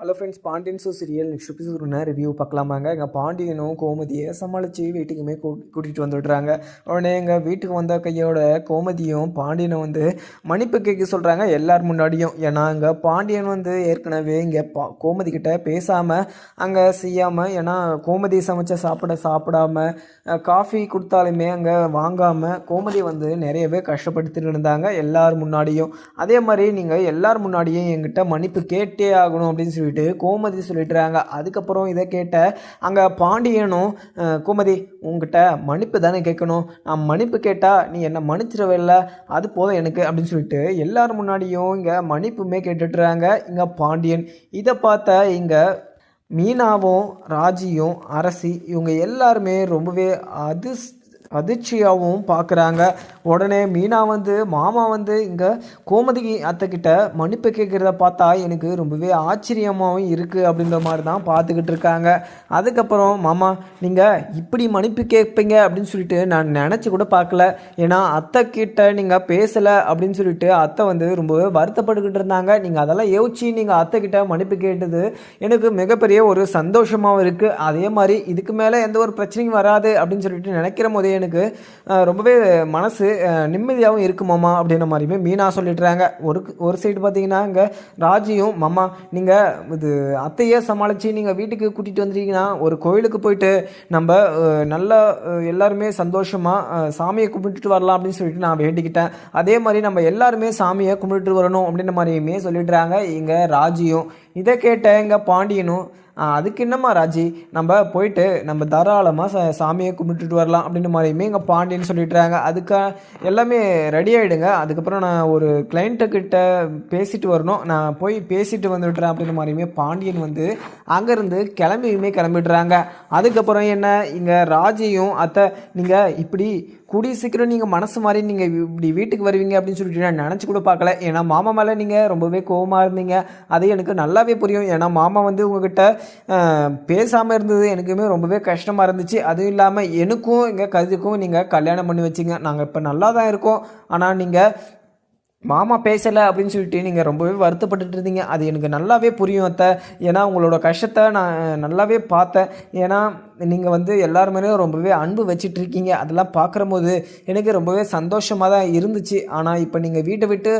Hello friends, Pandian so serial next episode review பார்க்கலாமாங்க. எங்கள் பாண்டியனும் கோமதியை சமாளித்து வீட்டுக்குமே கூட்டிகிட்டு வந்துடுறாங்க. உடனே எங்கள் வீட்டுக்கு வந்த கையோட கோமதியும் பாண்டியனை வந்து மன்னிப்பு கேட்க சொல்கிறாங்க எல்லார் முன்னாடியும். ஏன்னா இங்கே பாண்டியன் வந்து ஏற்கனவே இங்கே கோமதி கிட்ட பேசாமல் அங்கே செய்யாமல், ஏன்னா கோமதி சமைச்ச சாப்பிடாம காஃபி கொடுத்தாலுமே அங்கே வாங்காமல் கோமதி வந்து நிறையவே கஷ்டப்படுத்திட்டு இருந்தாங்க எல்லார் முன்னாடியும். அதே மாதிரி நீங்கள் எல்லார் முன்னாடியும் என்கிட்ட மன்னிப்பு கேட்டே ஆகணும் அப்படின்னு சொல்லிட்டு கோமதி சொல்லிட்டுறாங்க. அதுக்கப்புறம் இதை கேட்ட அங்கே பாண்டியனும், கோமதி உங்ககிட்ட மன்னிப்பு தானே கேட்கணும், நான் மன்னிப்பு கேட்டால் நீ என்னை மன்னிச்சிடவில்ல, அது போதும் எனக்கு அப்படின்னு சொல்லிட்டு எல்லாரும் முன்னாடியும் இங்கே மன்னிப்புமே கேட்டுட்டுறாங்க இங்கே பாண்டியன். இதை பார்த்த இங்கே மீனாவும் ராஜியும் அரசி இவங்க எல்லாருமே ரொம்பவே அதிர்ச்சியாகவும் பார்க்குறாங்க. உடனே மீனா வந்து மாமா வந்து இங்கே கோமதி அத்தைக்கிட்ட மன்னிப்பு கேட்குறத பார்த்தா எனக்கு ரொம்பவே ஆச்சரியமாகவும் இருக்குது அப்படின்ற மாதிரி தான் பார்த்துக்கிட்டு இருக்காங்க. அதுக்கப்புறம் மாமா நீங்கள் இப்படி மன்னிப்பு கேட்பீங்க அப்படின்னு சொல்லிட்டு நான் நினச்சி கூட பார்க்கல. ஏன்னா அத்தைக்கிட்ட நீங்கள் பேசலை அப்படின்னு சொல்லிட்டு அத்தை வந்து ரொம்பவே வருத்தப்பட்டுக்கிட்டு இருந்தாங்க. நீங்கள் அதெல்லாம் யோசிச்சு நீங்கள் அத்தைக்கிட்ட மன்னிப்பு கேட்டது எனக்கு மிகப்பெரிய ஒரு சந்தோஷமாகவும் இருக்குது. அதே மாதிரி இதுக்கு மேலே எந்த ஒரு பிரச்சனையும் வராது அப்படின்னு சொல்லிட்டு நினைக்கிற போதே எனக்கு ரொம்பவே மனசு நிம்மதியாகவும் இருக்குமாம்மா அப்படின்ற மாதிரியுமே மீனா சொல்லிட்டுறாங்க. ஒரு சைடு பார்த்தீங்கன்னா இங்கே ராஜியும், மாமா நீங்கள் இது அத்தையை சமாளித்து நீங்கள் வீட்டுக்கு கூட்டிகிட்டு வந்துட்டீங்கன்னா ஒரு கோயிலுக்கு போயிட்டு நம்ம நல்லா எல்லாருமே சந்தோஷமாக சாமியை கும்பிட்டுட்டு வரலாம் அப்படின்னு சொல்லிட்டு நான் வேண்டிக்கிட்டேன். அதே மாதிரி நம்ம எல்லாருமே சாமியை கும்பிட்டுட்டு வரணும் அப்படின்ற மாதிரியுமே சொல்லிடுறாங்க இங்கே ராஜியும். இதை கேட்ட எங்கள் பாண்டியனும், அதுக்கு என்னம்மா ராஜி, நம்ம போயிட்டு நம்ம தாராளமாக சாமியை கும்பிட்டுட்டு வரலாம் அப்படின்ற மாதிரியுமே எங்கள் பாண்டியன் சொல்லிட்டுறாங்க. அதுக்கு எல்லாமே ரெடி ஆகிடுங்க, அதுக்கப்புறம் நான் ஒரு கிளைண்ட்டுக்கிட்ட பேசிட்டு வரணும், நான் போய் பேசிட்டு வந்துவிட்றேன் அப்படின்ற மாதிரியுமே பாண்டியன் வந்து அங்கேருந்து கிளம்பிடுறாங்க. அதுக்கப்புறம் என்ன இங்கே ராஜியும், அத்தை நீங்கள் இப்படி கூடிய சீக்கிரம் நீங்கள் மனசு மாதிரி நீங்கள் இப்படி வீட்டுக்கு வருவீங்க அப்படின்னு சொல்லிட்டு நான் நினச்சி கூட பார்க்கல. ஏன்னா மாமா மேலே நீங்கள் ரொம்பவே கோவமாக இருந்தீங்க, அது எனக்கு நல்லாவே புரியும். ஏன்னா மாமா வந்து உங்ககிட்ட பேசாமல் இருந்தது எனக்குமே ரொம்பவே கஷ்டமாக இருந்துச்சு. அதுவும் இல்லாமல் எனக்கும் இங்கே கதிக்கும் நீங்கள் கல்யாணம் பண்ணி வச்சிங்க, நாங்கள் இப்போ நல்லா தான் இருக்கோம். ஆனால் நீங்கள் மாமா பேசலை அப்படின்னு சொல்லிட்டு நீங்கள் ரொம்பவே வருத்தப்பட்டுட்டு இருந்தீங்க, அது எனக்கு நல்லாவே புரியும் அத்தை. ஏன்னா உங்களோட கஷ்டத்தை நான் நல்லாவே பார்த்தேன். ஏன்னா நீங்கள் வந்து எல்லாருமே ரொம்பவே அன்பு வச்சிட்டு இருக்கீங்க, அதெல்லாம் பார்க்குறம்போது எனக்கு ரொம்பவே சந்தோஷமாக தான் இருந்துச்சு. ஆனால் இப்போ நீங்கள் வீட்டை விட்டு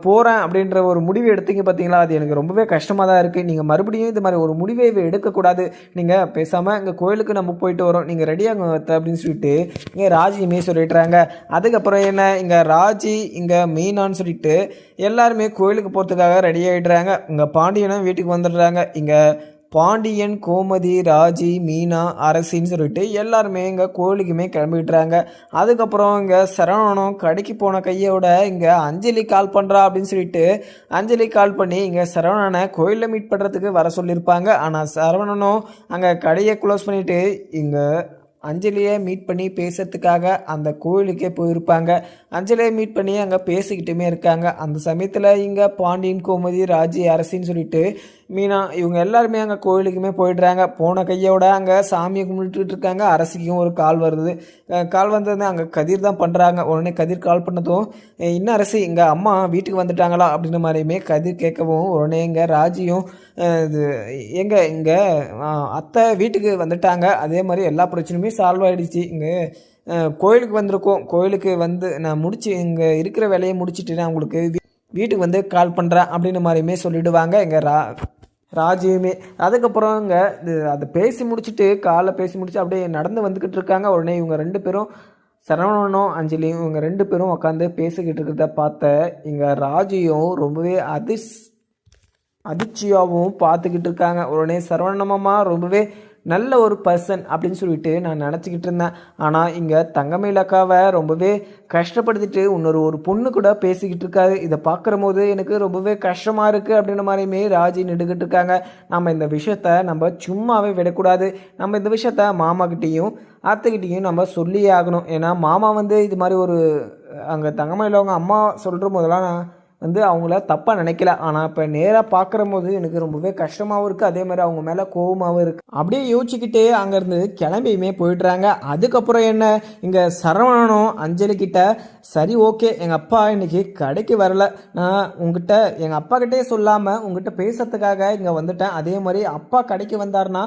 போகிறேன் அப்படின்ற ஒரு முடிவு எடுத்தீங்க பார்த்தீங்களா, அது எனக்கு ரொம்பவே கஷ்டமாக தான் இருக்குது. நீங்கள் மறுபடியும் இது மாதிரி ஒரு முடிவை எடுக்கக்கூடாது, நீங்கள் பேசாமல் இங்கே கோயிலுக்கு நம்ம போயிட்டு வரோம், நீங்கள் ரெடியாங்க அப்படின்னு சொல்லிட்டு இங்கே ராஜியுமே சொல்லிட்டுறாங்க. அதுக்கப்புறம் என்ன இங்கே ராஜி இங்கே மீனான்னு சொல்லிட்டு எல்லாருமே கோயிலுக்கு போகிறதுக்காக ரெடி ஆகிடுறாங்க. இங்கே பாண்டியனும் வீட்டுக்கு வந்துடுறாங்க. இங்கே பாண்டியன், கோமதி, ராஜி, மீனா, அரசின்னு சொல்லிட்டு எல்லாருமே இங்கே கோயிலுக்குமே கிளம்பிட்டுறாங்க. அதுக்கப்புறம் இங்கே சரவணனும் கடைக்கு போன கையோட இங்கே அஞ்சலி கால் பண்ணுறா அப்படின்னு சொல்லிட்டு அஞ்சலி கால் பண்ணி இங்கே சரவணனை கோயிலில் மீட் பண்ணுறதுக்கு வர சொல்லியிருப்பாங்க. ஆனால் சரவணனும் அங்கே கடையை க்ளோஸ் பண்ணிவிட்டு இங்கே அஞ்சலியை மீட் பண்ணி பேசுறதுக்காக அந்த கோயிலுக்கே போயிருப்பாங்க. அஞ்சலியை மீட் பண்ணி அங்கே பேசிக்கிட்டுமே இருக்காங்க. அந்த சமயத்தில் இங்கே பாண்டியன், கோமதி, ராஜி, அரசின்னு சொல்லிட்டு மீனா இவங்க எல்லாருமே அங்கே கோயிலுக்குமே போயிடுறாங்க. போன கையோட அங்கே சாமியை கும்பிட்டுட்டு இருக்காங்க. அரசிக்கும் ஒரு கால் வருது. கால் வந்தது அங்கே கதிர் தான் பண்ணுறாங்க. உடனே கதிர் கால் பண்ணதும், இன்னும் அரசி இங்கே அம்மா வீட்டுக்கு வந்துட்டாங்களா அப்படின்ற மாதிரியுமே கதிர் கேட்கவும், உடனே இங்கே ராஜியும் இது இங்கே அத்தை வீட்டுக்கு வந்துட்டாங்க, அதே மாதிரி எல்லா பிரச்சனையுமே சால்வ் ஆகிடுச்சு, இங்கே கோயிலுக்கு வந்திருக்கோம், கோயிலுக்கு வந்து நான் முடிச்சு இங்கே இருக்கிற வேலையை முடிச்சுட்டு நான் உங்களுக்கு வீட்டுக்கு வந்து கால் பண்ணுறேன் அப்படின்ற மாதிரியுமே சொல்லிவிடுவாங்க இங்கே ராஜியுமே. அதுக்கப்புறம் இங்கே அதை பேசி முடிச்சுட்டு காலை பேசி முடிச்சு அப்படியே நடந்து வந்துக்கிட்டு இருக்காங்க. உடனே இவங்க ரெண்டு பேரும், சரவணனும் அஞ்சலியும் இவங்க ரெண்டு பேரும் உட்காந்து பேசிக்கிட்டு இருக்கிறத பார்த்த இங்கே ராஜியும் ரொம்பவே அதிர்ச்சியாகவும் பார்த்துக்கிட்டு இருக்காங்க. உடனே சரவணமாமா ரொம்பவே நல்ல ஒரு பர்சன் அப்படின்னு சொல்லிட்டு நான் நினச்சிக்கிட்டு இருந்தேன். ஆனால் இங்கே தங்கமயிலக்காவை ரொம்பவே கஷ்டப்படுத்திட்டு ஒரு பொண்ணு கூட பேசிக்கிட்டு இருக்காரு. இதை பார்க்குற போது எனக்கு ரொம்பவே கஷ்டமாக இருக்குது அப்படின்ற மாதிரியுமே ராஜி நின்றுக்கிட்டு இருக்காங்க. நம்ம இந்த விஷயத்த நம்ம சும்மாவே விடக்கூடாது, நம்ம இந்த விஷயத்த மாமாக்கிட்டேயும் அத்தைக்கிட்டேயும் நம்ம சொல்லியே ஆகணும். ஏன்னா மாமா வந்து இது மாதிரி ஒரு அங்கே தங்கமயிலவங்க அம்மா சொல்கிற போதெல்லாம் வந்து அவங்கள தப்பாக நினைக்கல. ஆனால் இப்போ நேராக பார்க்குற போது எனக்கு ரொம்பவே கஷ்டமாகவும் இருக்குது, அதே மாதிரி அவங்க மேலே கோவமாகவும் இருக்குது. அப்படியே யோசிச்சுக்கிட்டே அங்கேருந்து கிளம்பியுமே போயிடுறாங்க. அதுக்கப்புறம் என்ன, இங்கே சரவணனும் அஞ்சலி கிட்ட சரி ஓகே எங்கள் அப்பா இன்னைக்கு கடைக்கு வரல, நான் உங்ககிட்ட எங்கள் அப்பா கிட்டே சொல்லாமல் உங்ககிட்ட பேசுறதுக்காக இங்கே வந்துட்டேன். அதே மாதிரி அப்பா கடைக்கு வந்தார்னா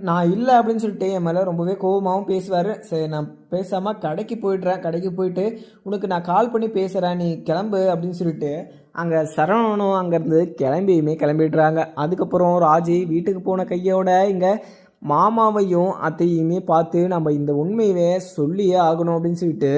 நான் இல்லை அப்படின்னு சொல்லிட்டு என் மேலே ரொம்பவே கோபமாகவும் பேசுவார். சரி நான் பேசாமல் கடைக்கு போயிடுறேன், கடைக்கு போயிட்டு உனக்கு நான் கால் பண்ணி பேசுகிறேன், நீ கிளம்பு அப்படின்னு சொல்லிட்டு அங்கே சரவணனும் அங்கேருந்து கிளம்பிடுறாங்க. அதுக்கப்புறம் ராஜி வீட்டுக்கு போன கையோட இங்கே மாமாவையும் அத்தையுமே பார்த்து நம்ம இந்த உண்மையவே சொல்லியே ஆகணும் அப்படின்னு சொல்லிட்டு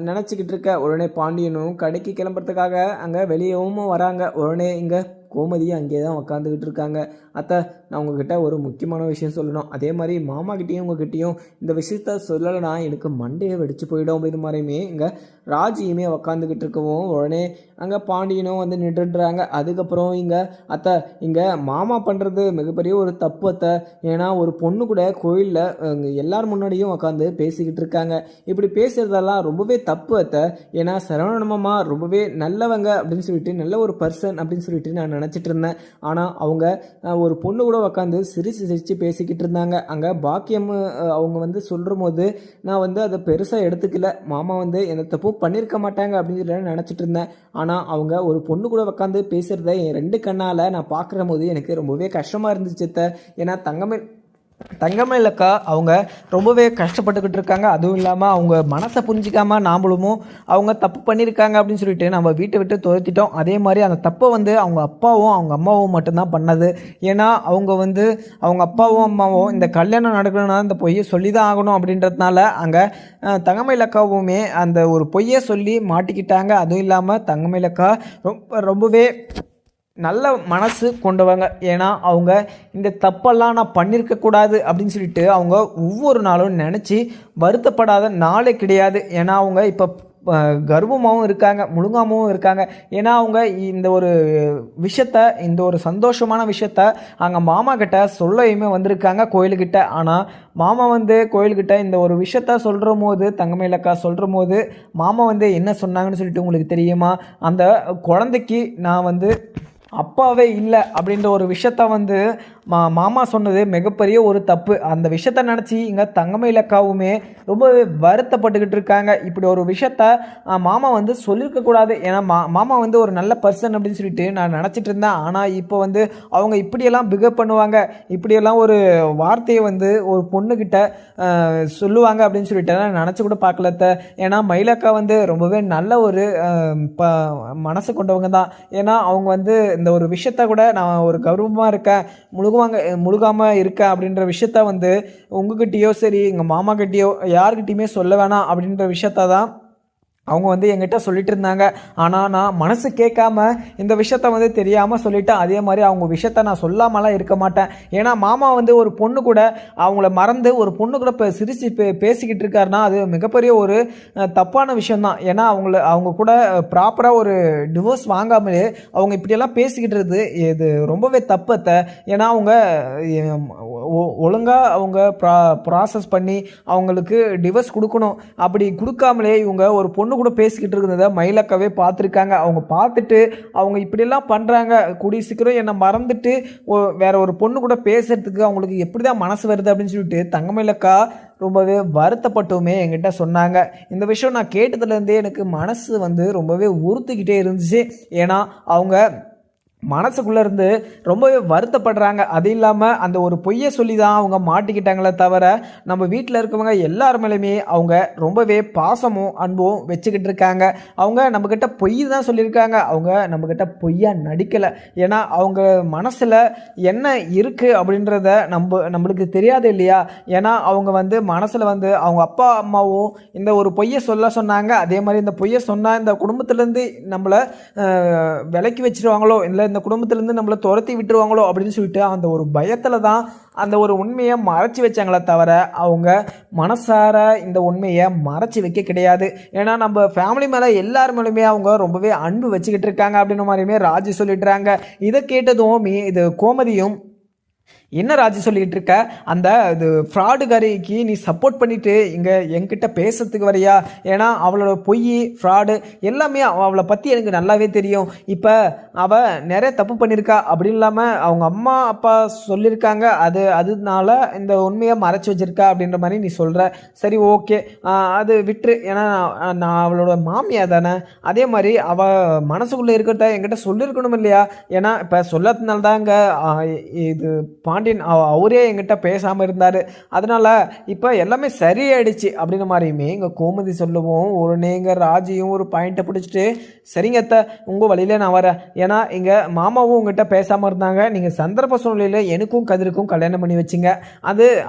நினச்சிக்கிட்டு இருக்க. உடனே பாண்டியனும் கடைக்கு கிளம்புறதுக்காக அங்கே வெளியவும் வராங்க. உடனே இங்கே கோமதியும் அங்கே தான் உக்காந்துக்கிட்டு இருக்காங்க. அத்தை நான் உங்ககிட்ட ஒரு முக்கியமான விஷயம் சொல்லணும், அதே மாதிரி மாமாக்கிட்டேயும் உங்ககிட்டையும் இந்த விஷயத்த சொல்லலைன்னா எனக்கு மண்டையை வெடிச்சு போயிடும் அப்படின்னு மாதிரியுமே இங்கே ராஜியுமே உக்காந்துக்கிட்டு இருக்கவும் உடனே அங்கே பாண்டியனும் வந்து நின்றுடுறாங்க. அதுக்கப்புறம் இங்கே அத்தை இங்கே மாமா பண்ணுறது மிகப்பெரிய ஒரு தப்பு அத்தை, ஏன்னா ஒரு பொண்ணு கூட கோயிலில் எல்லார் முன்னாடியும் உட்காந்து பேசிக்கிட்டு இருக்காங்க. இப்படி பேசுகிறதெல்லாம் ரொம்பவே தப்பு அத்தை, ஏன்னா சரவண மாமா ரொம்பவே நல்லவங்க அப்படின்னு சொல்லிட்டு நல்ல ஒரு பர்சன் அப்படின்னு சொல்லிட்டு நான் நினச்சிட்டு இருந்தேன். ஆனால் அவங்க ஒரு பொண்ணு கூட உட்காந்து சிரித்து பேசிக்கிட்டு இருந்தாங்க. அங்கே பாக்கியம் அவங்க வந்து சொல்கிற போது நான் வந்து அதை பெருசாக எடுத்துக்கல, மாமா வந்து எந்த தப்பும் பண்ணியிருக்க மாட்டாங்க அப்படின்னு சொல்லி நினச்சிட்டு இருந்தேன். ஆனால் அவங்க ஒரு பொண்ணு கூட உட்காந்து பேசுகிறத என் 2 கண்ணால் நான் பார்க்குற போது எனக்கு ரொம்பவே கஷ்டமாக இருந்துச்சு. ஏன்னா தங்கமயிலக்கா அவங்க ரொம்பவே கஷ்டப்பட்டுக்கிட்டு இருக்காங்க. அதுவும் இல்லாமல் அவங்க மனசை புரிஞ்சிக்காமல் நாமளும் அவங்க தப்பு பண்ணியிருக்காங்க அப்படின்னு சொல்லிட்டு நம்ம வீட்டை விட்டு துரத்திட்டோம். அதே மாதிரி அந்த தப்பை வந்து அவங்க அப்பாவும் அவங்க அம்மாவும் மட்டும்தான் பண்ணது. ஏன்னா அவங்க வந்து அவங்க அப்பாவும் அம்மாவும் இந்த கல்யாணம் நடக்கணும்னா இந்த பொய்யை சொல்லி தான் ஆகணும் அப்படின்றதுனால அங்கே தங்கமயிலக்காவுமே அந்த ஒரு பொய்யை சொல்லி மாட்டிக்கிட்டாங்க. அதுவும் இல்லாமல் தங்கமயிலக்கா ரொம்பவே நல்ல மனசு கொண்டவங்க. ஏன்னா அவங்க இந்த தப்பெல்லாம் நான் பண்ணியிருக்கக்கூடாது அப்படின்னு சொல்லிட்டு அவங்க ஒவ்வொரு நாளும் நினச்சி வருத்தப்படாத நாளே கிடையாது. ஏன்னா அவங்க இப்போ கர்வமாகவும் இருக்காங்க, முழுங்காமவும் இருக்காங்க. ஏன்னா அவங்க இந்த ஒரு விஷயத்த, இந்த ஒரு சந்தோஷமான விஷயத்த அங்கே மாமா கிட்ட சொல்லையுமே வந்திருக்காங்க கோயிலுக்கிட்ட. ஆனால் மாமா வந்து கோயில்கிட்ட இந்த ஒரு விஷயத்த சொல்கிற போது, தங்கமயிலக்கா சொல்கிற போது மாமா வந்து என்ன சொன்னாங்கன்னு சொல்லிட்டு உங்களுக்கு தெரியுமா, அந்த குழந்தைக்கு நான் வந்து அப்பாவே இல்லை அப்படின்ற ஒரு விஷயத்த வந்து மாமா சொன்னது மிகப்பெரிய ஒரு தப்பு. அந்த விஷயத்த நினச்சி இங்கே தங்கமயிலக்காவுமே ரொம்ப வருத்தப்பட்டுக்கிட்டு இருக்காங்க. இப்படி ஒரு விஷயத்த மாமா வந்து சொல்லியிருக்கக்கூடாது, ஏன்னா மாமா வந்து ஒரு நல்ல பர்சன் அப்படின்னு சொல்லிட்டு நான் நினச்சிட்டு இருந்தேன். ஆனால் இப்போ வந்து அவங்க இப்படியெல்லாம் பிகப் பண்ணுவாங்க, இப்படியெல்லாம் ஒரு வார்த்தையை வந்து ஒரு பொண்ணுக்கிட்ட சொல்லுவாங்க அப்படின்னு சொல்லிட்டு நான் நினச்சி கூட பார்க்கலத்த. ஏன்னா மயிலக்கா வந்து ரொம்பவே நல்ல ஒரு மனசு கொண்டவங்க தான். ஏன்னா அவங்க வந்து இந்த ஒரு விஷயத்த கூட நான் ஒரு கௌரவமாக இருக்கேன், முழுகாமல் இருக்க அப்படின்ற விஷயத்த வந்து உங்ககிட்டயோ சரி எங்கள் மாமா கிட்டேயோ யார்கிட்டையுமே சொல்ல வேணாம் அப்படின்ற விஷயத்த தான் அவங்க வந்து என்கிட்ட சொல்லிட்டு இருந்தாங்க. ஆனால் நான் மனசு கேட்காம இந்த விஷயத்த வந்து தெரியாமல் சொல்லிட்டேன். அதே மாதிரி அவங்க விஷயத்த நான் சொல்லாமலாம் இருக்க மாட்டேன். ஏன்னா மாமா வந்து ஒரு பொண்ணு கூட அவங்கள மறந்து ஒரு பொண்ணு கூட சிரித்து பேசிக்கிட்டு இருக்காருன்னா அது மிகப்பெரிய ஒரு தப்பான விஷயம்தான். ஏன்னா அவங்க கூட ப்ராப்பராக ஒரு டிவோர்ஸ் வாங்காமலே அவங்க இப்படியெல்லாம் பேசிக்கிட்டு இருக்குது, இது ரொம்பவே தப்பத்தை. ஏன்னா அவங்க ஒழுங்காக அவங்க ப்ராசஸ் பண்ணி அவங்களுக்கு டிவோர்ஸ் கொடுக்கணும். அப்படி கொடுக்காமலே இவங்க ஒரு பொண்ணு கூட பேசிக்கிட்டு இருக்கிறத மயிலக்காவே பார்த்துருக்காங்க. அவங்க பார்த்துட்டு அவங்க இப்படியெல்லாம் பண்ணுறாங்க, கூடிய சீக்கிரம் என்னை மறந்துட்டு வேற ஒரு பொண்ணு கூட பேசுறதுக்கு அவங்களுக்கு எப்படி தான் மனசு வருது அப்படின்னு சொல்லிட்டு தங்கமயிலக்கா ரொம்பவே வருத்தப்பட்டுமே என்கிட்ட சொன்னாங்க. இந்த விஷயம் நான் கேட்டதுலேருந்தே எனக்கு மனசு வந்து ரொம்பவே உறுத்திக்கிட்டே இருந்துச்சு. ஏன்னா அவங்க மனசுக்குள்ளே இருந்து ரொம்பவே வருத்தப்படுறாங்க. அது இல்லாமல் அந்த ஒரு பொய்யை சொல்லி தான் அவங்க மாட்டிக்கிட்டாங்களே தவிர நம்ம வீட்டில் இருக்கவங்க எல்லாருமேலுமே அவங்க ரொம்பவே பாசமும் அன்பும் வச்சுக்கிட்டு இருக்காங்க. அவங்க நம்மக்கிட்ட பொய் தான் சொல்லியிருக்காங்க, அவங்க நம்மக்கிட்ட பொய்யா நடிக்கலை. ஏன்னா அவங்க மனசில் என்ன இருக்குது அப்படின்றத நம்மளுக்கு தெரியாது இல்லையா. ஏன்னா அவங்க வந்து மனசில் வந்து அவங்க அப்பா அம்மாவும் இந்த ஒரு பொய்யை சொன்னாங்க. அதே மாதிரி இந்த பொய்யை சொன்னால் இந்த குடும்பத்திலேருந்து நம்மளை விலக்கி வச்சிருவாங்களோ, இல்லை இந்த குடும்பத்திலேருந்து நம்மளை துரத்தி விட்டுருவாங்களோ அப்படின்னு சொல்லிட்டு அந்த ஒரு பயத்தில் தான் அந்த ஒரு உண்மையை மறைச்சி வச்சாங்களே தவிர அவங்க மனசார இந்த உண்மையை மறைச்சி வைக்க கிடையாது. ஏன்னா நம்ம ஃபேமிலி மேலே எல்லார் மேலுமே அவங்க ரொம்பவே அன்பு வச்சுக்கிட்டு இருக்காங்க அப்படின்ற மாதிரியுமே ராஜி சொல்லிட்டுறாங்க. இதை கேட்டதும் இது கோமதியும் என்ன ராஜி சொல்லிட்டு இருக்க? அந்த இது ஃப்ராடுகாரிக்கு நீ சப்போர்ட் பண்ணிட்டு இங்கே என்கிட்ட பேசுறதுக்கு வரையா? ஏன்னா அவளோட பொய் ஃப்ராடு எல்லாமே அவளை பற்றி எனக்கு நல்லாவே தெரியும். இப்போ அவள் நிறைய தப்பு பண்ணியிருக்கா. அப்படி இல்லாமல் அவங்க அம்மா அப்பா சொல்லியிருக்காங்க, அதனால இந்த உண்மையை மறைச்சி வச்சிருக்கா அப்படின்ற மாதிரி நீ சொல்கிற. சரி, ஓகே, அது விட்டுரு. ஏன்னா நான் அவளோட மாமியா தானே. அதே மாதிரி அவள் மனசுக்குள்ளே இருக்கிறத என்கிட்ட சொல்லியிருக்கணும் இல்லையா? ஏன்னா இப்போ சொல்லாததுனால தாங்க இது பாண்டியன் அவரே என்கிட்ட பேசாமல் இருந்தார். அதனால் இப்போ எல்லாமே சரியாயிடுச்சு அப்படின்ற மாதிரியுமே இங்கே கோமதி சொல்லவும் உடனே இங்கே ராஜியும் ஒரு பாயிண்ட்டை பிடிச்சிட்டு, சரிங்க அத்தை, உங்கள் வழியிலே நான் வரேன். ஏன்னா இங்கே மாமாவும் உங்ககிட்ட பேசாமல் இருந்தாங்க. நீங்கள் சந்தர்ப்ப சூழ்நிலையில் எனக்கும் கதிருக்கும் கல்யாணம் பண்ணி வச்சிங்க.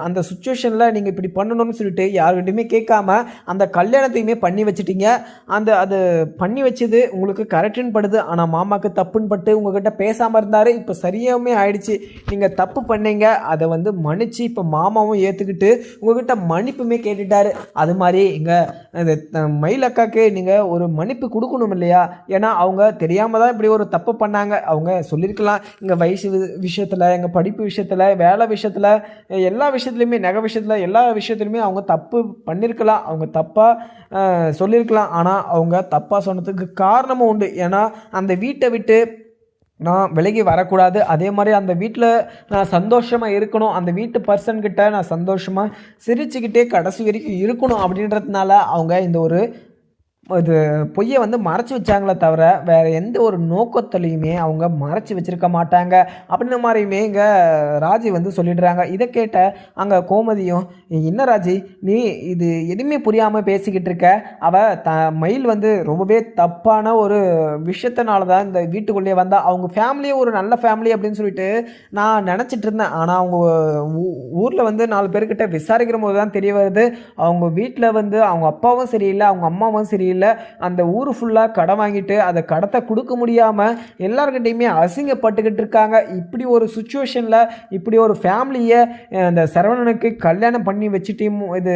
அந்த சுச்சுவேஷனில் நீங்கள் இப்படி பண்ணணும்னு சொல்லிட்டு யாருக்கிட்டையுமே கேட்காம அந்த கல்யாணத்தையுமே பண்ணி வச்சுட்டீங்க. அது பண்ணி வச்சது உங்களுக்கு கரெக்டுன்னு படுது. ஆனால் மாமாவுக்கு தப்புன்னு பட்டு உங்ககிட்ட பேசாமல் இருந்தார். இப்போ சரியாகவுமே ஆயிடுச்சு. நீங்கள் தப்பு பண்ணீங்க, அதை மன்னிச்சு இப்போ மாமாவும் ஏற்றுக்கிட்டு உங்ககிட்ட மன்னிப்புமே கேட்டுட்டாரு. அது மாதிரி இங்கே மயிலக்காக்கு நீங்கள் ஒரு மன்னிப்பு கொடுக்கணும் இல்லையா? ஏன்னா அவங்க தெரியாமல் தான் இப்படி ஒரு தப்பு பண்ணாங்க. அவங்க சொல்லியிருக்கலாம், இங்கே வயசு விஷயத்தில், எங்கள் படிப்பு விஷயத்தில், வேலை விஷயத்தில், எல்லா விஷயத்துலையுமே, நகை விஷயத்தில், எல்லா விஷயத்துலையுமே அவங்க தப்பு பண்ணியிருக்கலாம். அவங்க தப்பாக சொல்லியிருக்கலாம். ஆனால் அவங்க தப்பாக சொன்னதுக்கு காரணமும் உண்டு. ஏன்னா அந்த வீட்டை விட்டு நான் விலகி வரக்கூடாது. அதே மாதிரி அந்த வீட்டில் நான் சந்தோஷமாக இருக்கணும். அந்த வீட்டு பர்சன்கிட்ட நான் சந்தோஷமாக சிரிச்சுக்கிட்டே கடைசி வரைக்கும் இருக்கணும். அப்படின்றதுனால அவங்க இந்த ஒரு இது பொய்யை மறைச்சி வச்சாங்களே தவிர வேறு எந்த ஒரு நோக்கத்துலையுமே அவங்க மறைச்சி வச்சுருக்க மாட்டாங்க அப்படின்ற மாதிரியுமே இங்கே ராஜி சொல்லிடுறாங்க. இதை கேட்ட அங்கே கோமதியும், என்ன ராஜி, நீ இது எதுவுமே புரியாமல் பேசிக்கிட்டு இருக்க? மயில் ரொம்பவே தப்பான ஒரு விஷயத்தினால தான் இந்த வீட்டுக்குள்ளேயே வந்தா. அவங்க ஃபேமிலியே ஒரு நல்ல ஃபேமிலி அப்படின்னு சொல்லிட்டு நான் நினச்சிட்டு இருந்தேன். ஆனால் அவங்க ஊரில் 4 பேர்கிட்ட விசாரிக்கிற போது தான் தெரிய வருது, அவங்க வீட்டில் அவங்க அப்பாவும் சரியில்லை, அவங்க அம்மாவும் சரியில்லை. அந்த ஊர் ஃபுல்லாக கடன் வாங்கிட்டு அதை கடத்தை கொடுக்க முடியாமல் எல்லாருக்கிட்டையுமே அசிங்கப்பட்டுக்கிட்டு இருக்காங்க. இப்படி ஒரு சுச்சுவேஷனில் இப்படி ஒரு ஃபேமிலியை அந்த சரவணனுக்கு கல்யாணம் பண்ணி வச்சுட்டோமோ, இது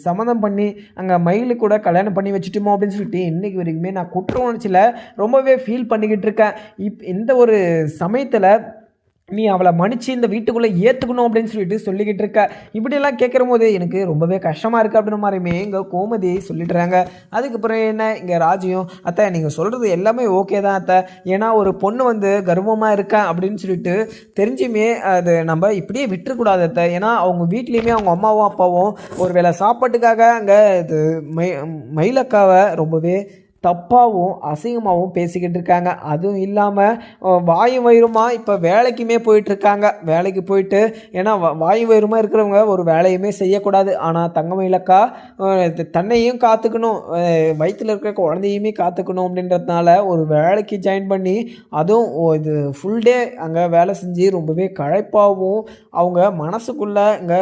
சம்மந்தம் பண்ணி அங்கே மயிலு கூட கல்யாணம் பண்ணி வச்சுட்டோமோ அப்படின்னு சொல்லிட்டு இன்றைக்கி வரைக்குமே நான் குற்ற உணர்ச்சியில் ரொம்பவே ஃபீல் பண்ணிக்கிட்டு இருக்கேன். இந்த ஒரு சமயத்தில் நீ அவளை மன்னிச்சு இந்த வீட்டுக்குள்ளே ஏற்றுக்கணும் அப்படின்னு சொல்லிக்கிட்டு இருக்க. இப்படியெல்லாம் கேட்குற போது எனக்கு ரொம்பவே கஷ்டமாக இருக்குது அப்படின்ற மாதிரியுமே இங்கே கோமதி சொல்லிடுறாங்க. அதுக்கப்புறம் என்ன, இங்கே ராஜியும், அத்தை நீங்கள் சொல்கிறது எல்லாமே ஓகே தான் அத்தை. ஏன்னா ஒரு பொண்ணு கர்வமாக இருக்கேன் அப்படின்னு சொல்லிட்டு தெரிஞ்சுமே அது நம்ம இப்படியே விட்டுறக்கூடாது அத்தை. ஏன்னா அவங்க வீட்லேயுமே அவங்க அம்மாவும் அப்பாவும் ஒரு வேளை சாப்பாட்டுக்காக அங்கே இது மயிலக்காவை ரொம்பவே தப்பாகவும் அசிங்கமாகவும் பேசிக்கிட்டு இருக்காங்க. அதுவும் இல்லாமல் வாயும் வயிறுமா இப்போ வேலைக்குமே போயிட்டுருக்காங்க. வேலைக்கு போயிட்டு, ஏன்னா வாயும் வயிறுமா இருக்கிறவங்க ஒரு வேலையுமே செய்யக்கூடாது. ஆனால் தங்கமயிலக்கா தன்னையும் காத்துக்கணும், வயிற்றில் இருக்கிற குழந்தையுமே காத்துக்கணும் அப்படின்றதுனால ஒரு வேலைக்கு ஜாயின் பண்ணி அதுவும் இது ஃபுல் டே அங்கே வேலை செஞ்சு ரொம்பவே களைப்பாகவும் அவங்க மனசுக்குள்ளே இங்கே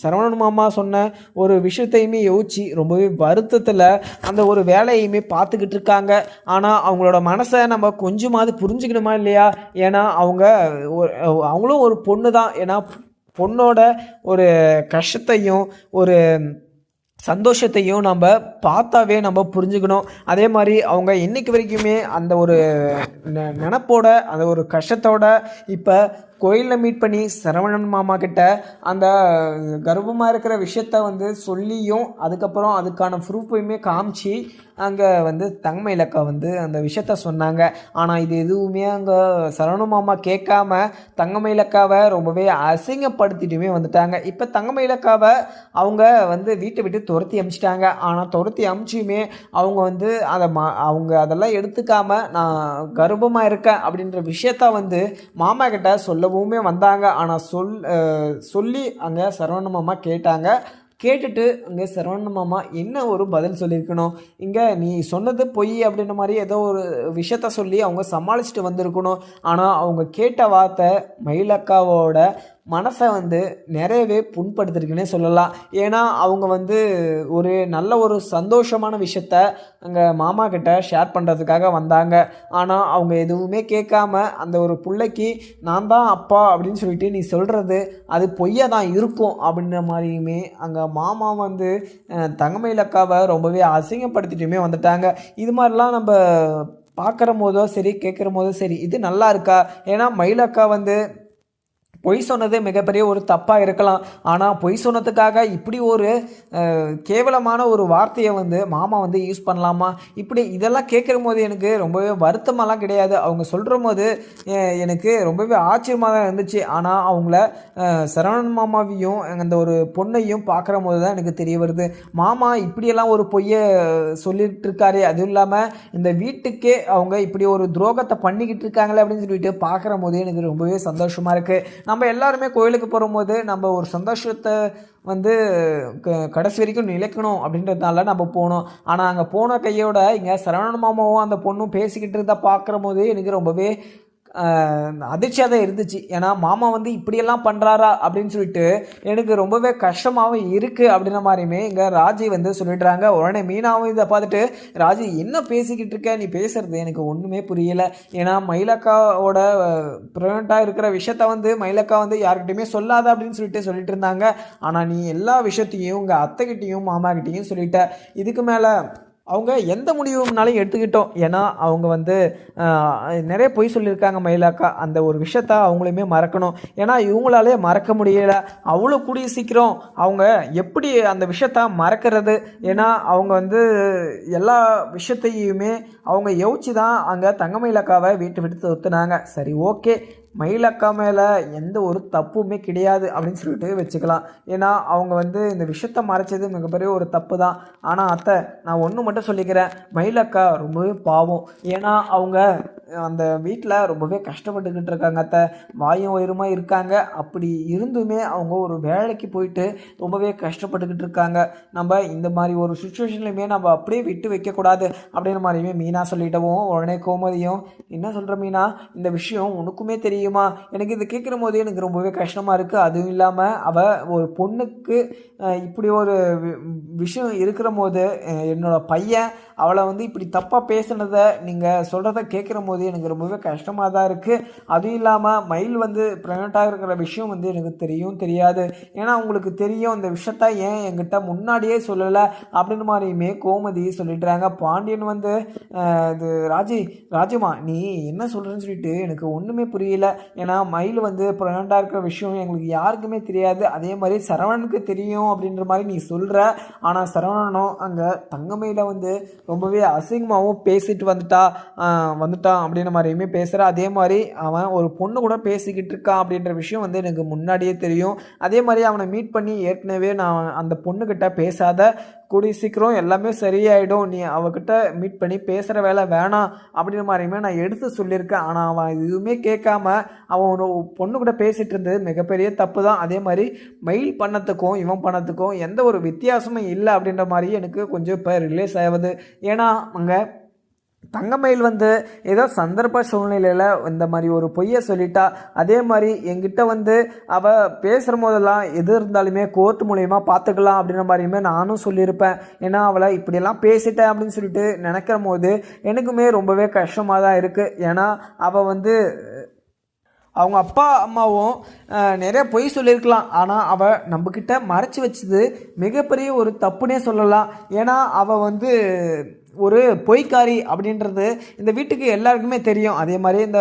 சரவணன் மாமா சொன்ன ஒரு விஷயத்தையுமே யோசிச்சு ரொம்பவே வருத்தத்தில் அந்த ஒரு வேலையுமே பார்த்துக்கிட்டு இருக்காங்க. ஆனால் அவங்களோட மனசை நம்ம கொஞ்சமாவது புரிஞ்சுக்கணுமா இல்லையா? ஏன்னா அவங்களும் ஒரு பொண்ணு தான். ஏன்னா பொண்ணோட ஒரு கஷ்டத்தையும் ஒரு சந்தோஷத்தையும் நம்ம பார்த்தாவே நம்ம புரிஞ்சுக்கணும். அதே மாதிரி அவங்க இன்னைக்கு வரைக்குமே அந்த ஒரு நினப்போட அந்த ஒரு கஷ்டத்தோட இப்போ கோயிலில் மீட் பண்ணி சரவணன் மாமா கிட்ட அந்த கர்ப்பமாக இருக்கிற விஷயத்த சொல்லியும் அதுக்கப்புறம் அதுக்கான ப்ரூஃபையுமே காமிச்சு அங்கே தங்கமயிலக்கா அந்த விஷயத்த சொன்னாங்க. ஆனால் இது எதுவுமே அங்கே சரவணன் மாமா கேட்காம தங்கமயிலக்காவை ரொம்பவே அசிங்கப்படுத்திட்டுமே வந்துட்டாங்க. இப்போ தங்கமயிலக்காவை அவங்க வீட்டை விட்டு துரத்தி அமிச்சிட்டாங்க. ஆனால் துரத்தி அமிச்சியுமே அவங்க அவங்க அதெல்லாம் எடுத்துக்காம நான் கர்ப்பமாக இருக்கேன் அப்படின்ற விஷயத்த மாமா கிட்ட சொல்லவுமே வந்தாங்க. ஆனால் சொல்லி அங்கே சரவண மாமா கேட்டாங்க. கேட்டுட்டு அங்கே சரவண மாமா என்ன ஒரு பதில் சொல்லியிருக்கணும், இங்கே நீ சொன்னது பொய் அப்படின்ற மாதிரி ஏதோ ஒரு விஷயத்த சொல்லி அவங்க சமாளிச்சுட்டு வந்திருக்கணும். ஆனால் அவங்க கேட்ட வார்த்தை மயிலக்காவோட மனசை நிறையவே புண்படுத்திருக்குன்னே சொல்லலாம். ஏன்னா அவங்க ஒரு நல்ல ஒரு சந்தோஷமான விஷயத்த அங்கே மாமா கிட்ட ஷேர் பண்ணுறதுக்காக வந்தாங்க. ஆனால் அவங்க எதுவுமே கேட்காம அந்த ஒரு பிள்ளைக்கு நான் தான் அப்பா அப்படின்னு சொல்லிட்டு நீ சொல்கிறது அது பொய்யா தான் இருக்கும் அப்படின்ற மாதிரியுமே அங்கே மாமா தங்கமயிலக்காவை ரொம்பவே அசிங்கப்படுத்திட்டுமே வந்துட்டாங்க. இது மாதிரிலாம் நம்ம பார்க்குற போதோ சரி, கேட்குற போதோ சரி, இது நல்லா இருக்கா? ஏன்னா மயிலக்கா பொய் சொன்னது மிகப்பெரிய ஒரு தப்பாக இருக்கலாம். ஆனால் பொய் சொன்னதுக்காக இப்படி ஒரு கேவலமான ஒரு வார்த்தையை வந்து மாமா வந்து யூஸ் பண்ணலாமா? இப்படி இதெல்லாம் கேட்குற போது எனக்கு ரொம்பவே வருத்தமெல்லாம் கிடையாது. அவங்க சொல்கிற போது எனக்கு ரொம்பவே ஆச்சரியமாக தான் இருந்துச்சு. ஆனால் அவங்கள சரவணன் மாமாவையும் அந்த ஒரு பொண்ணையும் பார்க்குற போது தான் எனக்கு தெரிய வருது, மாமா இப்படியெல்லாம் ஒரு பொய்யை சொல்லிட்டு இருக்காரு. அதுவும் இல்லாமல் இந்த வீட்டுக்கே அவங்க இப்படி ஒரு துரோகத்தை பண்ணிக்கிட்டு இருக்காங்களே அப்படின்னு சொல்லிட்டு பார்க்குற போது எனக்கு ரொம்பவே சந்தோஷமாக இருக்குது. நம்ம எல்லாருமே கோயிலுக்கு போகும்போது நம்ம ஒரு சந்தோஷத்தை வந்து கடைசி வரைக்கும் நிலைக்கணும் அப்படின்றதுனால நம்ம போனோம். ஆனால் அங்கே போன கையோட இங்கே சரவணன் மாமாவும் அந்த பொண்ணும் பேசிக்கிட்டு இருந்தால் பார்க்குற போது எனக்கு ரொம்பவே அதிர்ச்சியாக தான் இருந்துச்சு. ஏன்னா மாமா வந்து இப்படியெல்லாம் பண்ணுறாரா அப்படின்னு சொல்லிட்டு எனக்கு ரொம்பவே கஷ்டமாகவும் இருக்குது அப்படின்ற மாதிரியுமே இங்கே ராஜி வந்து சொல்லிடுறாங்க. உடனே மீனாவும் இதை பார்த்துட்டு, ராஜி என்ன பேசிக்கிட்டு இருக்க, நீ பேசுறது எனக்கு ஒன்றுமே புரியலை. ஏன்னா மயிலக்காவோட ப்ரெக்னெண்ட்டாக இருக்கிற விஷயத்த வந்து மயிலக்கா வந்து யார்கிட்டையுமே சொல்லாத அப்படின்னு சொல்லிட்டு இருந்தாங்க. ஆனால் நீ எல்லா விஷயத்தையும் உங்கள் அத்தைக்கிட்டையும் மாமாக்கிட்டையும் சொல்லிட்ட. இதுக்கு மேலே அவங்க எந்த முடிவுனாலும் எடுத்துக்கிட்டோம். ஏன்னா அவங்க வந்து நிறைய பொய் சொல்லியிருக்காங்க மயிலாக்கா. அந்த ஒரு விஷயத்த அவங்களையுமே மறக்கணும். ஏன்னா இவங்களாலே மறக்க முடியலை. அவ்வளோ கூடிய சீக்கிரம் அவங்க எப்படி அந்த விஷயத்த மறக்கிறது? ஏன்னா அவங்க வந்து எல்லா விஷயத்தையுமே அவங்க யோசிச்சு தான் அங்கே தங்க மயிலாக்காவை வீட்டு விட்டு ஒத்துனாங்க. சரி, ஓகே, மயிலக்கா மேலே எந்த ஒரு தப்புமே கிடையாது அப்படின்னு சொல்லிட்டு வச்சுக்கலாம். ஏன்னா அவங்க வந்து இந்த விஷயத்த மறைச்சது மிகப்பெரிய ஒரு தப்பு தான். ஆனால் அத்தை, நான் ஒன்று மட்டும் சொல்லிக்கிறேன், மயிலக்கா ரொம்பவே பாவம். ஏன்னா அவங்க அந்த வீட்டில் ரொம்பவே கஷ்டப்பட்டுக்கிட்டு இருக்காங்க அத்தை, வாயும் வயிறுமா இருக்காங்க. அப்படி இருந்துமே அவங்க ஒரு வேலைக்கு போயிட்டு ரொம்பவே கஷ்டப்பட்டுக்கிட்டு இருக்காங்க. நம்ம இந்த மாதிரி ஒரு சுச்சுவேஷன்லையுமே நம்ம அப்படியே விட்டு வைக்கக்கூடாது அப்படின்ற மாதிரியுமே மீனா சொல்லிட்டவும், உடனே கோமதியும், என்ன சொல்கிற மீனா, இந்த விஷயம் உனக்குமே தெரியுமா? எனக்கு இது கேட்குற போதே எனக்கு ரொம்பவே கஷ்டமாக இருக்குது. அதுவும் இல்லாமல் அவள் ஒரு பொண்ணுக்கு இப்படி ஒரு விஷயம் இருக்கிற போது என்னோட பையன் அவளை வந்து இப்படி தப்பாக பேசுனதை நீங்கள் சொல்கிறத கேட்குற போது எனக்கு ரொம்பவே கஷ்டமாக தான் இருக்குது. அதுவும் இல்லாமல் மயில் வந்து ப்ரெக்னெண்ட்டாக இருக்கிற விஷயம் வந்து எனக்கு தெரியாது. ஏன்னா உங்களுக்கு தெரியும், இந்த விஷயத்த ஏன் என்கிட்ட முன்னாடியே சொல்லலை அப்படின்னு மாதிரியுமே கோமதி சொல்லிடுறாங்க. பாண்டியன் வந்து இது ராஜுமா நீ என்ன சொல்கிறேன்னு சொல்லிட்டு எனக்கு ஒன்றுமே புரியல. ஏன்னா மயில் வந்து ப்ரெக்னெண்ட்டாக இருக்கிற விஷயம் எங்களுக்கு யாருக்குமே தெரியாது. அதே மாதிரி சரவணனுக்கு தெரியும் அப்படின்ற மாதிரி நீ சொல்கிற. ஆனால் சரவணனும் அங்கே தங்கமயில வந்து ரொம்பவே அசிங்கமாகவும் பேசிட்டு வந்துட்டான் அப்படின்ற மாதிரியுமே பேசுகிறேன். அதே மாதிரி அவன் ஒரு பொண்ணு கூட பேசிக்கிட்டு இருக்கான் அப்படின்ற விஷயம் வந்து எனக்கு முன்னாடியே தெரியும். அதே மாதிரி அவனை மீட் பண்ணி ஏற்கனவே நான் அந்த பொண்ணுக்கிட்ட பேசாத, கூடிய சீக்கிரம் எல்லாமே சரியாயிடும், நீ அவகிட்ட மீட் பண்ணி பேசுகிற வேலை வேணாம் அப்படின்ற மாதிரியுமே நான் எடுத்து சொல்லியிருக்கேன். ஆனால் அவன் எதுவுமே கேட்காம அவன் ஒரு பொண்ணு கூட பேசிகிட்டு இருந்தது மிகப்பெரிய தப்பு தான். அதே மாதிரி மயில் பண்ணத்துக்கும் இவன் பண்ணத்துக்கும் எந்த ஒரு வித்தியாசமும் இல்லை அப்படின்ற மாதிரி எனக்கு கொஞ்சம் இப்போ ரிலேஸ் ஆகுது. ஏன்னா அங்கே தங்கமயில் வந்து ஏதோ சந்தர்ப்ப சூழ்நிலையில் இந்த மாதிரி ஒரு பொய்யை சொல்லிட்டா. அதே மாதிரி என்கிட்ட வந்து அவள் பேசுகிற போதெல்லாம் எது இருந்தாலுமே கோர்ட் மூலயமா பார்த்துக்கலாம் அப்படின்ற மாதிரியுமே நானும் சொல்லியிருப்பேன். ஏன்னா அவளை இப்படியெல்லாம் பேசிட்டேன் அப்படின்னு சொல்லிட்டு நினைக்கிற போது எனக்குமே ரொம்பவே கஷ்டமாக தான் இருக்குது. ஏன்னா அவள் வந்து அவங்க அப்பா அம்மாவும் நிறைய பொய் சொல்லியிருக்கலாம். ஆனால் அவள் நம்மக்கிட்ட மறைச்சி வச்சது மிகப்பெரிய ஒரு தப்புனே சொல்லலாம். ஏன்னா அவள் வந்து ஒரு பொய்க்காரி அப்படின்றது இந்த வீட்டுக்கு எல்லாருக்குமே தெரியும். அதே மாதிரி இந்த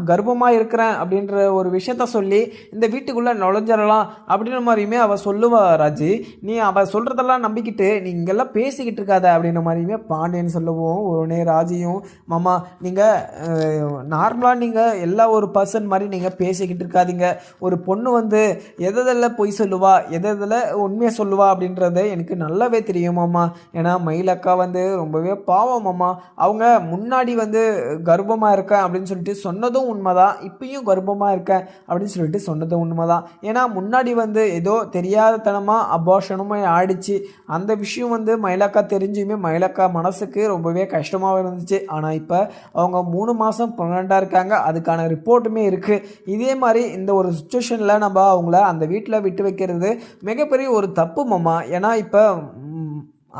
கர்ப்பமாக இருக்கிறேன் அப்படின்ற ஒரு விஷயத்த சொல்லி இந்த வீட்டுக்குள்ளே நுழைஞ்சிடலாம் அப்படின்ற மாதிரியுமே அவள் சொல்லுவா. ராஜி, நீ அவள் சொல்கிறதெல்லாம் நம்பிக்கிட்டு நீ இங்கெல்லாம் பேசிக்கிட்டு இருக்காத அப்படின்ற மாதிரியுமே பாண்டியன் சொல்லுவோம். உடனே ராஜியும், மாமா நீங்கள் நார்மலாக நீங்கள் எல்லா ஒரு பர்சன் மாதிரி நீங்கள் பேசிக்கிட்டு இருக்காதீங்க. ஒரு பொண்ணு வந்து எதில் பொய் சொல்லுவா, எதில் உண்மையை சொல்லுவா அப்படின்றத எனக்கு நல்லாவே தெரியுமாம்மா. ஏன்னா மயிலக்கா வந்து ரொம்பவே பாவம் அம்மா. அவங்க முன்னாடி வந்து கர்ப்பமாக இருக்கேன் அப்படின்னு சொல்லிட்டு சொன்னதும் உண்மைதான், இப்பயும் கர்ப்பமாக இருக்கேன் அப்படின்னு சொல்லிட்டு சொன்னதும் உண்மைதான். ஏன்னா முன்னாடி வந்து ஏதோ தெரியாதத்தனமாக அபார்ஷனுமே ஆயிடுச்சு. அந்த விஷயம் வந்து மயிலக்கா தெரிஞ்சுமே மயிலக்கா மனசுக்கு ரொம்பவே கஷ்டமாக இருந்துச்சு. ஆனால் இப்போ அவங்க 3 மாதம் ப்ரெக்னெண்ட்டாக இருக்காங்க. அதுக்கான ரிப்போர்ட்டுமே இருக்குது. இதே மாதிரி இந்த ஒரு சுச்சுவேஷனில் நம்ம அவங்கள அந்த வீட்டில் விட்டு வைக்கிறது மிகப்பெரிய ஒரு தப்பு மாமா. ஏன்னா இப்போ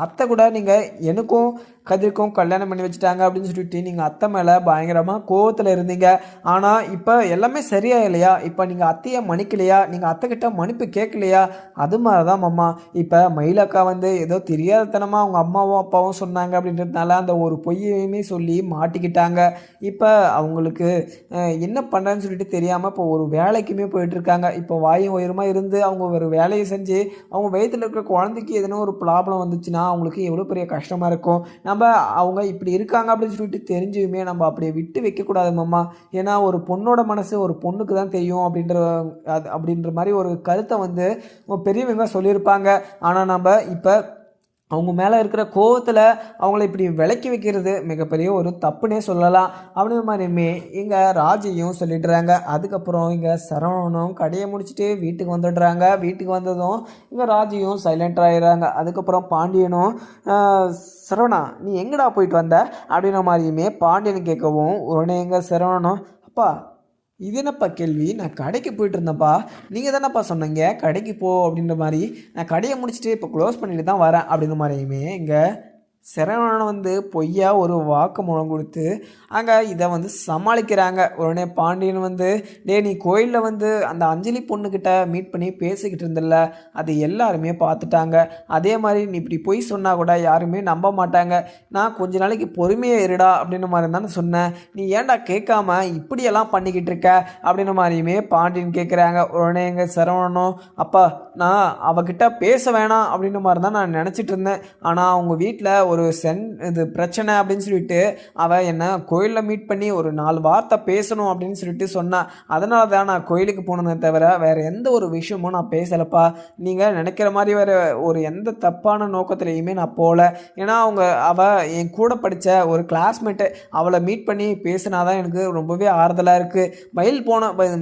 அத்தை கூட நீங்கள் எனக்கும் கதிர்க்கும் கல்யாணம் பண்ணி வச்சுட்டாங்க அப்படின்னு சொல்லிட்டு நீங்கள் அத்தை மேலே பயங்கரமாக கோவத்தில் இருந்தீங்க. ஆனால் இப்போ எல்லாமே சரியா இல்லையா? இப்போ நீங்கள் அத்தையை மன்னிக்கலையா? நீங்கள் அத்தைக்கிட்ட மன்னிப்பு கேட்கலையா? அது மாதிரி தான் மாமா இப்போ மயிலக்கா வந்து ஏதோ தெரியாதனமாக அவங்க அம்மாவும் அப்பாவும் சொன்னாங்க அப்படின்றதுனால அந்த ஒரு பொய்யுமே சொல்லி மாட்டிக்கிட்டாங்க. இப்போ அவங்களுக்கு என்ன பண்ணுறேன்னு சொல்லிட்டு தெரியாமல் இப்போ ஒரு வேலைக்குமே போயிட்டுருக்காங்க. இப்போ வாயும் உயரமாக இருந்து அவங்க ஒரு வேலையை செஞ்சு அவங்க வயிற்றில் இருக்கிற குழந்தைக்கு எதனா ஒரு ப்ராப்ளம் வந்துச்சுன்னா அவங்களுக்கு எவ்வளோ பெரிய கஷ்டமாக இருக்கும். நம்ம அவங்க இப்படி இருக்காங்க அப்படின்னு சொல்லிட்டு தெரிஞ்சுமே நம்ம அப்படியே விட்டு வைக்கக்கூடாது மாமா. ஏன்னா ஒரு பொண்ணோட மனசு ஒரு பொண்ணுக்கு தான் தெரியும் அப்படின்ற மாதிரி ஒரு கருத்தை வந்து பெரியவங்க சொல்லியிருப்பாங்க. ஆனால் நம்ம இப்போ அவங்க மேலே இருக்கிற கோவத்தில் அவங்கள இப்படி விலக்கி வைக்கிறது மிகப்பெரிய ஒரு தப்புன்னே சொல்லலாம். அப்படின்ற மாதிரியுமே இங்கே ராஜியும் சொல்லிடுறாங்க. அதுக்கப்புறம் இங்கே சரவணனும் கடையை முடிச்சுட்டு வீட்டுக்கு வந்துடுறாங்க. வீட்டுக்கு வந்ததும் இங்கே ராஜியும் சைலண்ட் ஆகிடுறாங்க. அதுக்கப்புறம் பாண்டியனும் சரவணா நீ எங்கடா போயிட்டு வந்த அப்படின்ற மாதிரியுமே பாண்டியன் கேட்கவும் உடனே எங்கே சரவணனும் அப்பா இது என்னப்பா கேள்வி, நான் கடைக்கு போயிட்டு இருந்தேன்ப்பா, நீங்கள் தானேப்பா சொன்னீங்க கடைக்கு போ அப்படின்ற மாதிரி, நான் கடையை முடிச்சுட்டு இப்போ க்ளோஸ் பண்ணிட்டு தான் வரேன் அப்படின்ற மாதிரியுமே இங்கே சரவணன் வந்து பொய்யா ஒரு வாக்குமூலம் கொடுத்து அங்கே இதை வந்து சமாளிக்கிறாங்க. உடனே பாண்டியன் வந்து நீ கோயிலில் வந்து அந்த அஞ்சலி பொண்ணுக்கிட்ட மீட் பண்ணி பேசிக்கிட்டு இருந்தில்ல, அது எல்லாருமே பார்த்துட்டாங்க. அதே மாதிரி நீ இப்படி பொய் சொன்னால் கூட யாருமே நம்ப மாட்டாங்க. நான் கொஞ்ச நாளைக்கு பொறுமையாக இருடா அப்படின்ற மாதிரி தானே சொன்னேன், நீ ஏன்டா கேட்காம இப்படியெல்லாம் பண்ணிக்கிட்டு இருக்க அப்படின்ற மாதிரியுமே பாண்டியன் கேட்குறாங்க. உடனே எங்கள் சரவணனும் அப்பா நான் அவகிட்ட பேச வேணாம் அப்படின்ற மாதிரி தான் நான் நினச்சிட்டு இருந்தேன். ஆனால் அவங்க வீட்டில் ஒரு இது பிரச்சனை அப்படின்னு சொல்லிட்டு அவள் என்ன கோயிலில் மீட் பண்ணி ஒரு 4 வார்த்தை பேசணும் அப்படின்னு சொல்லிட்டு சொன்னான். அதனால தான் நான் கோயிலுக்கு போனதை தவிர வேறு எந்த ஒரு விஷயமும் நான் பேசலப்பா. நீங்கள் நினைக்கிற மாதிரி வேறு ஒரு எந்த தப்பான நோக்கத்துலேயுமே நான் போகல. ஏன்னா அவள் என் கூட படித்த ஒரு கிளாஸ்மேட்டு, அவளை மீட் பண்ணி பேசினாதான் எனக்கு ரொம்பவே ஆறுதலாக இருக்குது.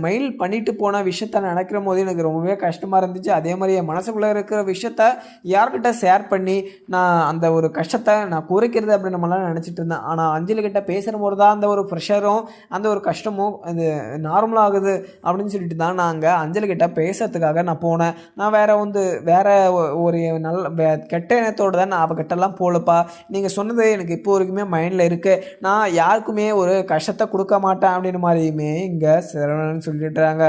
மயில் பண்ணிட்டு போன விஷயத்த நினைக்கிற போது எனக்கு ரொம்பவே கஷ்டமாக இருந்துச்சு. அதே மாதிரி என் மனசுக்குள்ளே இருக்கிற விஷயத்த யார்கிட்ட ஷேர் பண்ணி நான் அந்த ஒரு கஷ்டத்தை நான் குறைக்கிறது அப்படின்னு நம்மளாம் நினச்சிட்டு இருந்தேன். ஆனால் அஞ்சலி கிட்ட பேசுகிற தான் அந்த ஒரு ப்ரெஷரும் அந்த ஒரு கஷ்டமும் அது நார்மலாகுது அப்படின்னு சொல்லிட்டு தான் நான் அங்கே அஞ்சலி கிட்ட பேசுறதுக்காக நான் போனேன். நான் வேற ஒரு கெட்ட எண்ணத்தோடு தான் நான் அவகிட்டலாம் போகலப்பா. நீங்கள் சொன்னது எனக்கு இப்போ வரைக்குமே மைண்டில் இருக்குது. நான் யாருக்குமே ஒரு கஷ்டத்தை கொடுக்க மாட்டேன் அப்படின்னு மாதிரியுமே இங்கே சரவணன் சொல்லிட்டுறாங்க.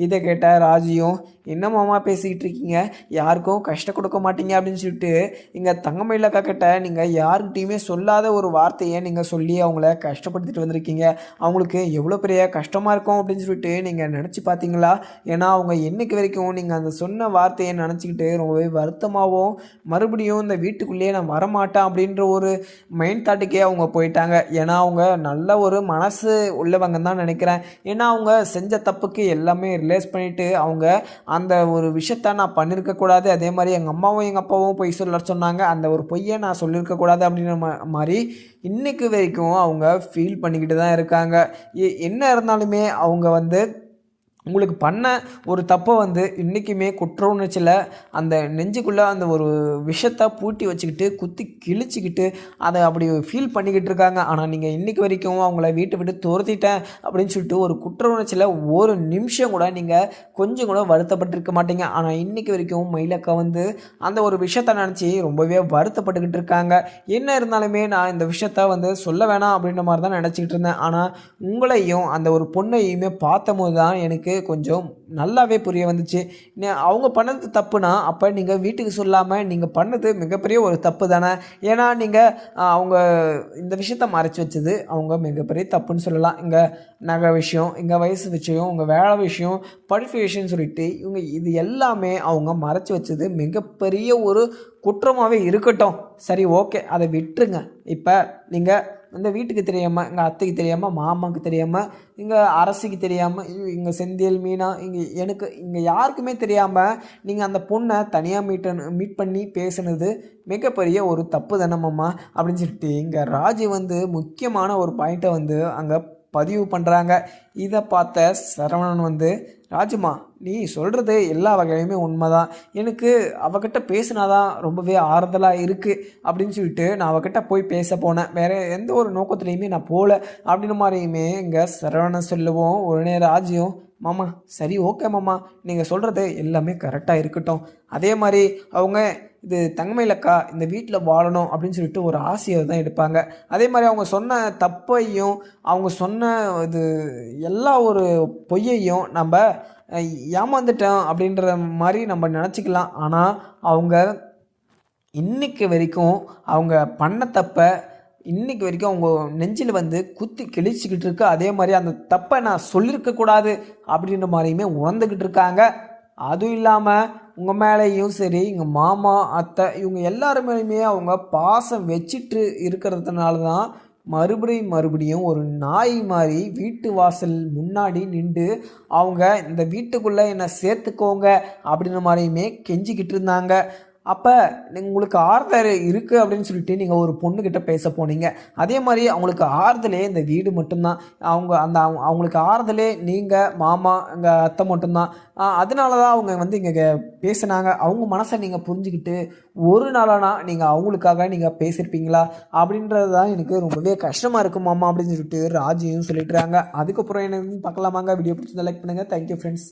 இதை கேட்ட ராஜியும் என்ன மாமா பேசிக்கிட்டு இருக்கீங்க, யாருக்கும் கஷ்டம் கொடுக்க மாட்டீங்க அப்படின்னு சொல்லிட்டு இங்கே தங்கமயிலக்கா கிட்ட நீங்கள் யாருக்கிட்டையுமே சொல்லாத ஒரு வார்த்தையை நீங்கள் சொல்லி அவங்கள கஷ்டப்படுத்திட்டு வந்திருக்கீங்க. அவங்களுக்கு எவ்வளோ பெரிய கஷ்டமாக இருக்கும் அப்படின்னு சொல்லிட்டு நீங்கள் நினச்சி பார்த்தீங்களா? ஏன்னா அவங்க என்னைக்கு வரைக்கும் நீங்கள் அந்த சொன்ன வார்த்தையை நினச்சிக்கிட்டு ரொம்பவே வருத்தமாகவும் மறுபடியும் இந்த வீட்டுக்குள்ளேயே நான் வரமாட்டேன் அப்படின்ற ஒரு மைண்ட் தாட்டுக்கே அவங்க போயிட்டாங்க. ஏன்னா அவங்க நல்ல ஒரு மனசு உள்ளவங்க தான் நினைக்கிறேன். ஏன்னா அவங்க செஞ்ச தப்புக்கு எல்லாமே ரிலேஸ் பண்ணிவிட்டு அவங்க அந்த ஒரு விஷயத்த நான் பண்ணியிருக்கக்கூடாது, அதே மாதிரி எங்கள் அம்மாவும் எங்கள் அப்பாவும் பொய் சொல்ல சொன்னாங்க, அந்த ஒரு பொய்யை நான் சொல்லியிருக்கக்கூடாது அப்படின்ற மாதிரி இன்றைக்கு வரைக்கும் அவங்க ஃபீல் பண்ணிக்கிட்டு தான் இருக்காங்க. என்ன இருந்தாலுமே அவங்க வந்து உங்களுக்கு பண்ண ஒரு தப்பை வந்து இன்றைக்குமே குற்ற உணர்ச்சியில் அந்த நெஞ்சுக்குள்ளே அந்த ஒரு விஷத்தை பூட்டி வச்சுக்கிட்டு குத்தி கிழிச்சிக்கிட்டு அதை அப்படி ஃபீல் பண்ணிக்கிட்டு இருக்காங்க. ஆனால் நீங்கள் இன்றைக்கி வரைக்கும் அவங்கள வீட்டை விட்டு துரத்திட்டேன் அப்படின்னு சொல்லிட்டு ஒரு குற்ற உணர்ச்சியில் ஒரு நிமிஷம் கூட நீங்கள் கொஞ்சம் கூட வருத்தப்பட்டிருக்க மாட்டீங்க. ஆனால் இன்றைக்கி வரைக்கும் மயிலக்கா வந்து அந்த ஒரு விஷயத்தை நினச்சி ரொம்பவே வருத்தப்பட்டுக்கிட்டு இருக்காங்க. என்ன இருந்தாலுமே நான் இந்த விஷயத்த வந்து சொல்ல வேணாம் அப்படின்ற மாதிரி தான் நினச்சிக்கிட்டு இருந்தேன். ஆனால் உங்களையும் அந்த ஒரு பொண்ணையுமே பார்த்தபோது தான் எனக்கு கொஞ்சம் நல்லாவே புரிய வந்துச்சு. அவங்க பண்ணது தப்புனா அப்போ நீங்கள் வீட்டுக்கு சொல்லாமல் நீங்கள் பண்ணது மிகப்பெரிய ஒரு தப்பு தானே. ஏன்னா நீங்கள் அவங்க இந்த விஷயத்த மறைச்சி வச்சது அவங்க மிகப்பெரிய தப்புன்னு சொல்லலாம். இங்கே நகை விஷயம், இங்கே வயசு விஷயம், உங்கள் வேலை விஷயம், படிப்பு விஷயம்னு சொல்லிட்டு இவங்க இது எல்லாமே அவங்க மறைச்சி வச்சது மிகப்பெரிய ஒரு குற்றமாகவே இருக்கட்டும். சரி ஓகே, அதை விட்டுருங்க. இப்போ நீங்கள் இந்த வீட்டுக்கு தெரியாமல், எங்கள் அத்தைக்கு தெரியாமல், மாமாவுக்கு தெரியாமல், இங்கே அரசிக்கு தெரியாமல், இங்கே செந்தில் மீனா இங்கே யாருக்குமே தெரியாமல் நீங்கள் அந்த பொண்ணை தனியாக மீட் பண்ணி பேசுனது மிகப்பெரிய ஒரு தப்பு தானம்மா அப்படின்னு சொல்லிட்டு இங்கே ராஜி வந்து முக்கியமான ஒரு பாயிண்ட்டை வந்து அங்கே பதிவு பண்ணுறாங்க. இதை பார்த்த சரவணன் வந்து ராஜுமா நீ சொல்கிறது எல்லா வகையிலுமே உண்மை தான், எனக்கு அவகிட்ட பேசினாதான் ரொம்பவே ஆறுதலாக இருக்குது அப்படின்னு சொல்லிட்டு நான் அவகிட்ட போய் பேச போனேன். வேறு எந்த ஒரு நோக்கத்துலேயுமே நான் போகல அப்படின்னு மாதிரியுமே இங்கே சரவணன் சொல்லுவோம். உடனே ராஜியும் மாமா சரி ஓகே மாமா, நீங்கள் சொல்கிறது எல்லாமே கரெக்டாக இருக்கட்டும். அதே மாதிரி அவங்க இது தங்கமயிலக்கா இந்த வீட்டில் வாழணும் அப்படின்னு சொல்லிட்டு ஒரு ஆசையை தான் எடுப்பாங்க. அதே மாதிரி அவங்க சொன்ன தப்பையும் அவங்க சொன்ன இது எல்லா ஒரு பொய்யையும் நம்ம ஏமாந்துட்டோம் அப்படின்ற மாதிரி நம்ம நினச்சிக்கலாம். ஆனால் அவங்க இன்னைக்கு வரைக்கும் அவங்க பண்ண தப்பை இன்னைக்கு வரைக்கும் அவங்க நெஞ்சில் வந்து குத்தி கிழிச்சிக்கிட்டு இருக்கு. அதே மாதிரி அந்த தப்பை நான் சொல்லியிருக்கக்கூடாது அப்படின்ற மாதிரியுமே உணர்ந்துக்கிட்டு இருக்காங்க. அதுவும் இல்லாமல் உங்கள் மேலேயும் சரி, எங்கள் மாமா அத்தை இவங்க எல்லாருமேலேயுமே அவங்க பாசம் வச்சிட்டு இருக்கிறதுனால தான் மறுபடியும் ஒரு நாய் மாதிரி வீட்டு வாசல் முன்னாடி நின்று அவங்க இந்த வீட்டுக்குள்ளே என்னை சேர்த்துக்கோங்க அப்படின்ற மாதிரியுமே கெஞ்சிக்கிட்டு இருந்தாங்க. அப்போ உங்களுக்கு ஆறுதல் இருக்குது அப்படின்னு சொல்லிட்டு நீங்கள் ஒரு பொண்ணுக்கிட்ட பேச போனீங்க. அதே மாதிரி அவங்களுக்கு ஆறுதலே இந்த வீடு மட்டும்தான். அவங்களுக்கு ஆறுதலே நீங்கள் மாமா எங்கள் அத்தை மட்டும்தான். அதனால தான் அவங்க வந்து இங்கே பேசுனாங்க. அவங்க மனசை நீங்கள் புரிஞ்சுக்கிட்டு ஒரு நாளானா நீங்கள் அவங்களுக்காக நீங்கள் பேசியிருப்பீங்களா அப்படின்றது தான் எனக்கு ரொம்பவே கஷ்டமாக இருக்கும் மாமா அப்படின்னு சொல்லிட்டு ராஜியும் சொல்லிட்டுறாங்க. அதுக்கப்புறம் என்னன்னு பார்க்கலாமாங்க. வீடியோ பிடிச்சி லைக் பண்ணுங்கள். Thank you friends.